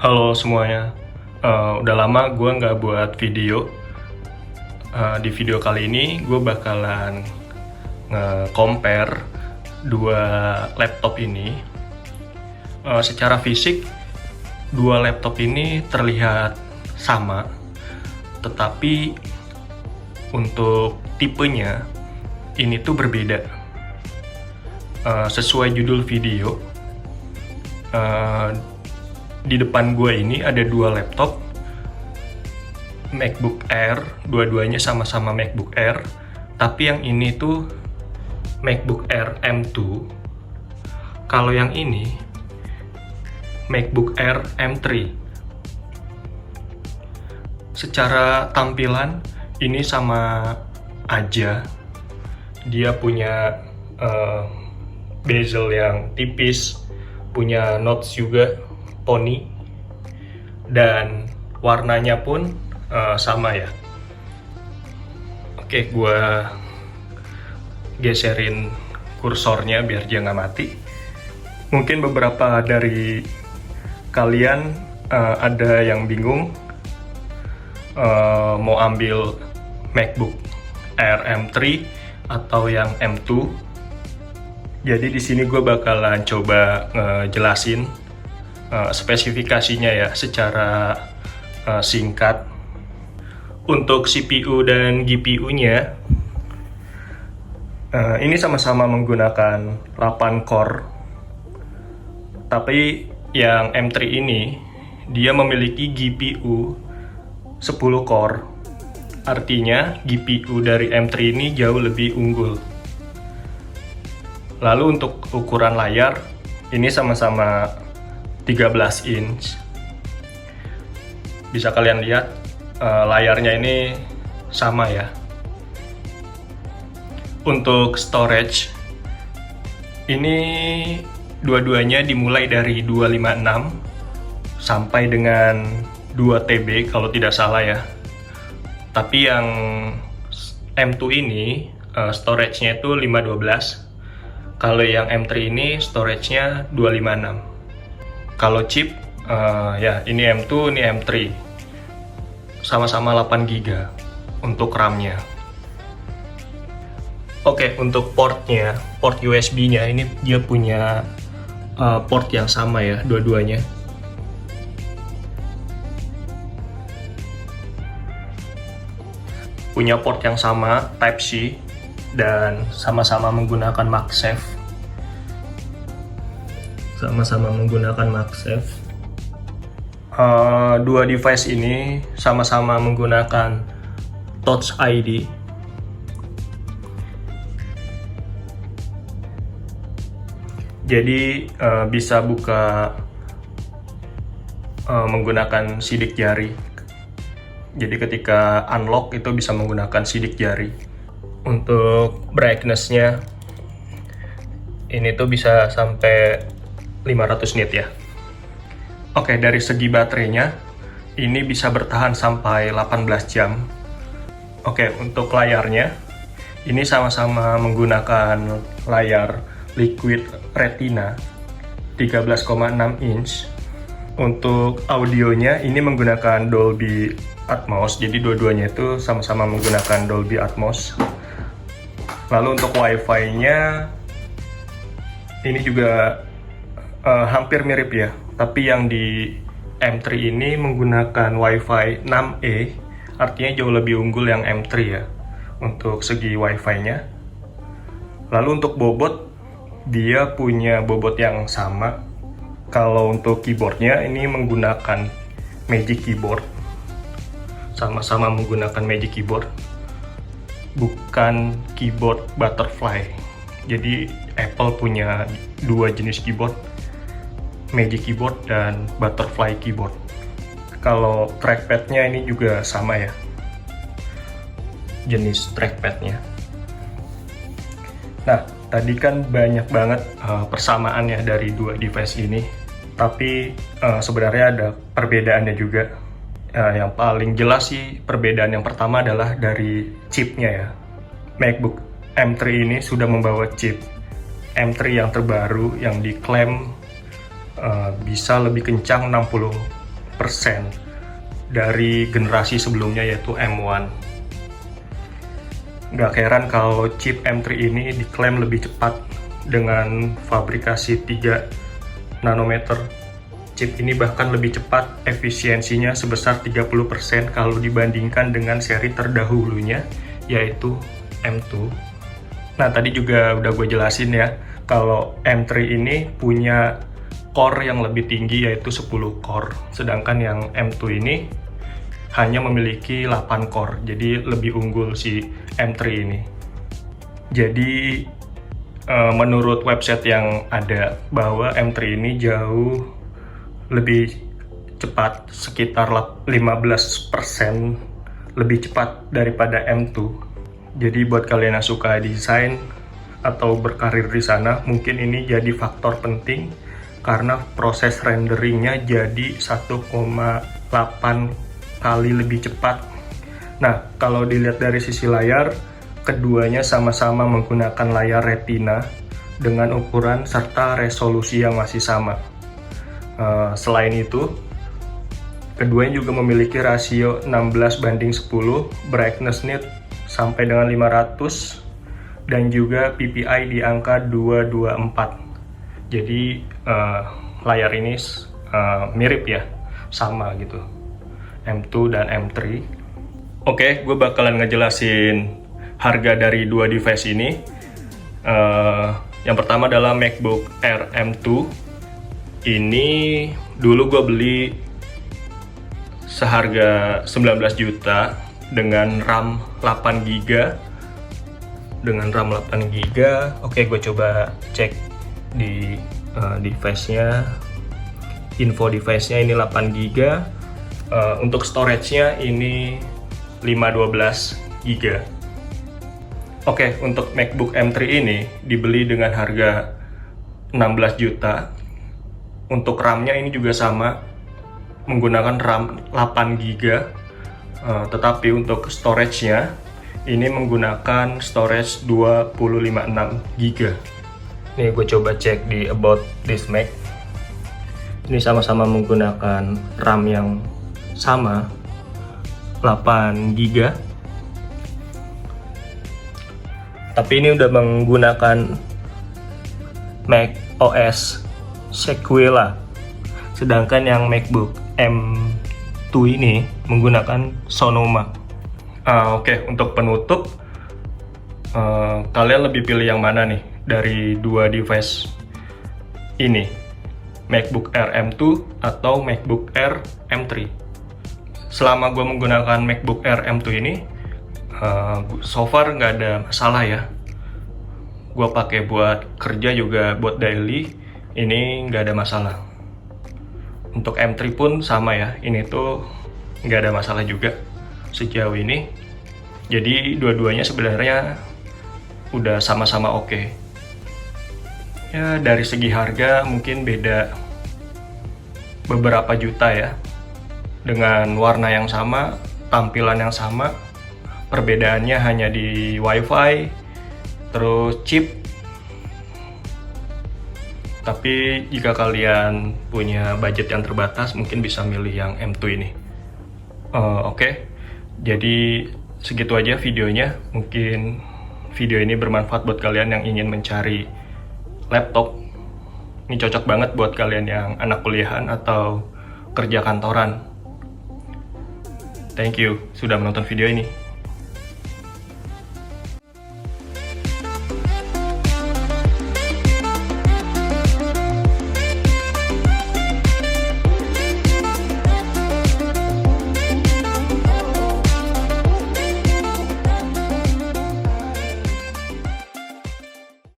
Halo semuanya. Udah lama gue nggak buat video. Di video kali ini gue bakalan nge-compare dua laptop ini. Secara fisik, dua laptop ini terlihat sama, tetapi untuk tipenya ini tuh berbeda. Sesuai judul video, di depan gue ini ada dua laptop MacBook Air, dua-duanya sama-sama MacBook Air, tapi yang ini tuh MacBook Air M2. Kalau yang ini MacBook Air M3. Secara tampilan ini sama aja. Dia punya bezel yang tipis, punya notch juga poni, dan warnanya pun sama ya. Oke, gue geserin kursornya biar dia nggak mati. Mungkin beberapa dari kalian ada yang bingung mau ambil MacBook Air M3 atau yang M2. Jadi di sini gue bakalan coba jelasin spesifikasinya ya secara singkat. Untuk CPU dan GPU-nya ini sama-sama menggunakan 8 core, tapi yang M3 ini dia memiliki GPU 10 core. Artinya GPU dari M3 ini jauh lebih unggul. Lalu untuk ukuran layar ini sama-sama 13 inch. Bisa kalian lihat layarnya ini sama ya. Untuk storage ini dua-duanya dimulai dari 256 sampai dengan 2 TB kalau tidak salah ya. Tapi yang M2 ini storage-nya itu 512. Kalau yang M3 ini storage-nya 256. Kalau chip, ya ini M2, ini M3. Sama-sama 8 GB untuk RAM-nya. Oke, untuk portnya, port USB-nya ini dia punya port yang sama ya, dua-duanya. Punya port yang sama, Type-C, dan sama-sama menggunakan MagSafe. Dua device ini sama-sama menggunakan Touch ID. Jadi bisa buka menggunakan sidik jari. Jadi ketika unlock itu bisa menggunakan sidik jari. Untuk brightness-nya ini tuh bisa sampai 500 nit ya. Oke, dari segi baterainya ini bisa bertahan sampai 18 jam. Oke, untuk layarnya ini sama-sama menggunakan layar Liquid Retina 13,6 inch. Untuk audionya ini menggunakan Dolby Atmos, jadi dua-duanya itu sama-sama menggunakan Dolby Atmos. Lalu untuk Wi-Fi-nya ini juga hampir mirip ya, tapi yang di M3 ini menggunakan Wi-Fi 6E, artinya jauh lebih unggul yang M3 ya untuk segi Wi-Fi-nya. Lalu untuk bobot, dia punya bobot yang sama. Kalau untuk keyboardnya ini menggunakan Magic Keyboard, sama-sama menggunakan Magic Keyboard, bukan keyboard butterfly. Jadi Apple punya dua jenis keyboard, Magic Keyboard dan Butterfly Keyboard. Kalau trackpadnya ini juga sama ya, jenis trackpadnya. Nah, tadi kan banyak banget persamaannya dari dua device ini, tapi sebenarnya ada perbedaannya juga. Yang paling jelas sih perbedaan yang pertama adalah dari chipnya ya. MacBook M3 ini sudah membawa chip M3 yang terbaru yang diklaim bisa lebih kencang 60 dari generasi sebelumnya, yaitu M1. Nggak heran kalau chip M3 ini diklaim lebih cepat dengan fabrikasi 3 nanometer. Chip ini bahkan lebih cepat, efisiensinya sebesar 30% kalau dibandingkan dengan seri terdahulunya, yaitu M2. Nah, tadi juga udah gue jelasin ya, kalau M3 ini punya core yang lebih tinggi, yaitu 10 core. Sedangkan yang M2 ini hanya memiliki 8 core, jadi lebih unggul si M3 ini. Jadi, menurut website yang ada, bahwa M3 ini jauh lebih cepat, sekitar 15% lebih cepat daripada M2. Jadi buat kalian yang suka desain atau berkarir di sana, mungkin ini jadi faktor penting karena proses renderingnya jadi 1,8 kali lebih cepat. Nah, kalau dilihat dari sisi layar, keduanya sama-sama menggunakan layar retina dengan ukuran serta resolusi yang masih sama. Selain itu, keduanya juga memiliki rasio 16:10, brightness nit sampai dengan 500, dan juga PPI di angka 224. Jadi layar ini mirip ya, sama gitu, M2 dan M3. Oke, gue bakalan ngejelasin harga dari dua device ini. Yang pertama adalah MacBook Air M2. Ini dulu gue beli seharga 19 juta dengan RAM 8 GB. Dengan RAM 8 GB, oke, gue coba cek di device-nya. Info device-nya ini 8 GB. Untuk storage-nya ini 512 GB. Oke, untuk MacBook M3 ini dibeli dengan harga 16 juta. Untuk RAM-nya ini juga sama, menggunakan RAM 8 GB, tetapi untuk storage-nya ini menggunakan storage 256 GB. Nih, gue coba cek di About This Mac. Ini sama-sama menggunakan RAM yang sama, 8 GB. Tapi ini udah menggunakan Mac OS Sequela. Sedangkan yang MacBook M2 ini menggunakan Sonoma. Oke, untuk penutup, kalian lebih pilih yang mana nih dari dua device ini? MacBook Air M2 atau MacBook Air M3? Selama gue menggunakan MacBook Air M2 ini, so far nggak ada masalah ya. Gue pakai buat kerja juga, buat daily, ini nggak ada masalah. Untuk M3 pun sama ya, ini tuh nggak ada masalah juga sejauh ini. Jadi dua-duanya sebenarnya udah sama-sama oke. Ya, dari segi harga mungkin beda beberapa juta ya. Dengan warna yang sama, tampilan yang sama, perbedaannya hanya di WiFi, terus chip. Tapi jika kalian punya budget yang terbatas, mungkin bisa milih yang M2 ini. Oke. Jadi segitu aja videonya. Mungkin video ini bermanfaat buat kalian yang ingin mencari laptop. Ini cocok banget buat kalian yang anak kuliahan atau kerja kantoran. Thank you sudah menonton video ini.